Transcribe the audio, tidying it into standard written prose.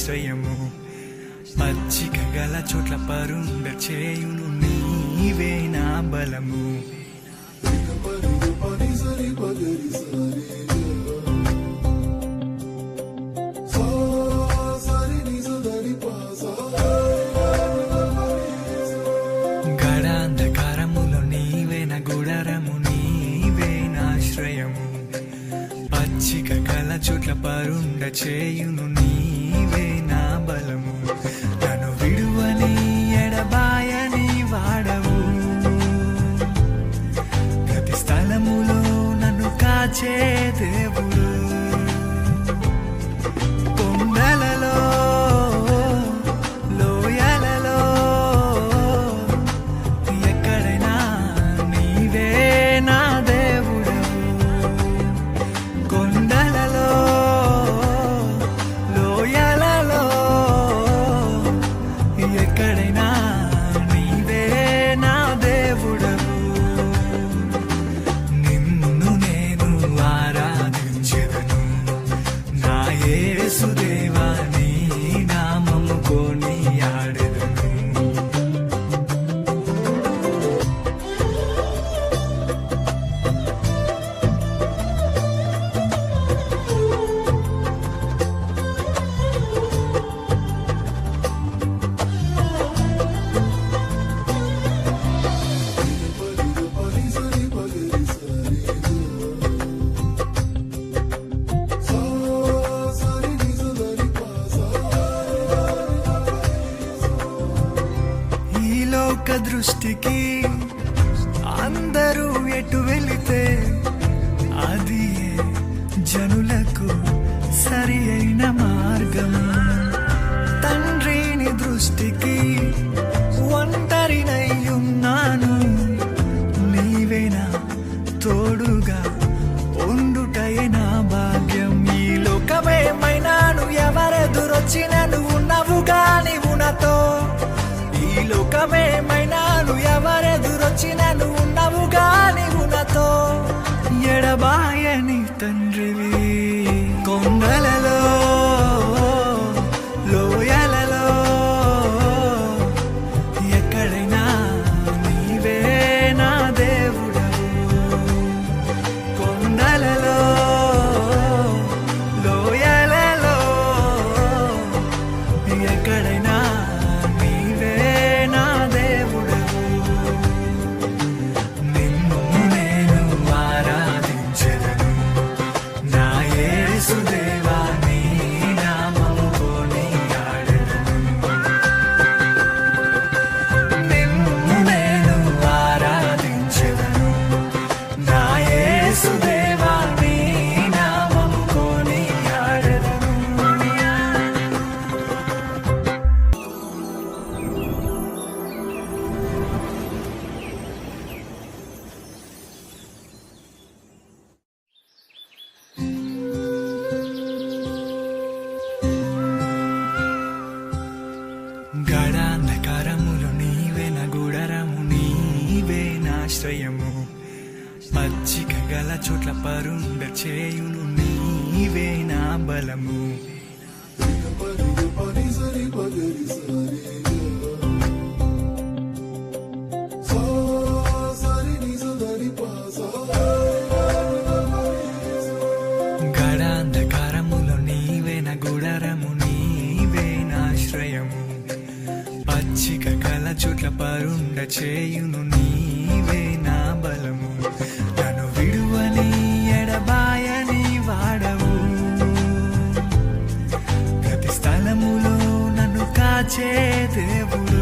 ఆశ్రయము పచ్చిక గల చోట్ల పరుండ చేయును నీవే నా బలము గడాంధకారములో నీవే నా గుడారము నీవే నా ఆశ్రయము పచ్చిక గల చోట్ల పరుండ చేయును నీవే నా బలము నన్ను విడువని ఎడబాయని వాడవు ప్రతి స్థలములో నన్ను కాచే దేవుడు కొండలలో లోయలలో ఎక్కడైనా నీవే నా దేవుడు కొండలలో లోయలలో ఎక్కడైనా నీవే నా దేవుడవు నిన్ను నేను ఆరాధించెదను నా యేసుదేవా నీ నామము కొనియాడెదను ఈ లోక దృష్టికి అందరూ ఎటు వెళితే అది జనులకు సరి అయిన మార్గం తండ్రిని దృష్టికి ఒంటరినై ఉన్నాను నీవేనా తోడుగా ఉండుటయే నా భాగ్యం ఈ లోకమేమైనాను ఎవరెదురొచ్చినా నువ్వు ఉన్నావుగా నీవు నాతో ఈ లోకమేమైనాను ఎవరెదురొచ్చినా నువ్వు ఉన్నావుగా నీవు నాతో ఎడబాయని తండ్రివి కొండలలో లోయలలో ఎక్కడైనా నీవే నా దేవుడవు కొండలలో లోయలలో ఎక్కడైనా నీవే నా దేవుడవు నిన్ను నేను ఆరాధించెదను నా యేసుదేవా నీ నామము కొనియాడెదను నిన్ను నేను ఆరాధించెదను నా యేసుదేవా నీ నామము కొనియాడెదను గడాంధకారములో నీవే నా గుడారము నీవే నా ఆశ్రయము పచ్చిక గల చోట్ల పరుండ చేయును నీవే నా బలము గడాంధకారములో నీవే నా గుడారము నీవే నా ఆశ్రయము పచ్చిక గల చోట్ల పరుండ చేయును నీవే నా బలము నన్ను విడువని ఎడబాయని వాడవు ప్రతి స్థలములో నన్ను కాచే దేవుడు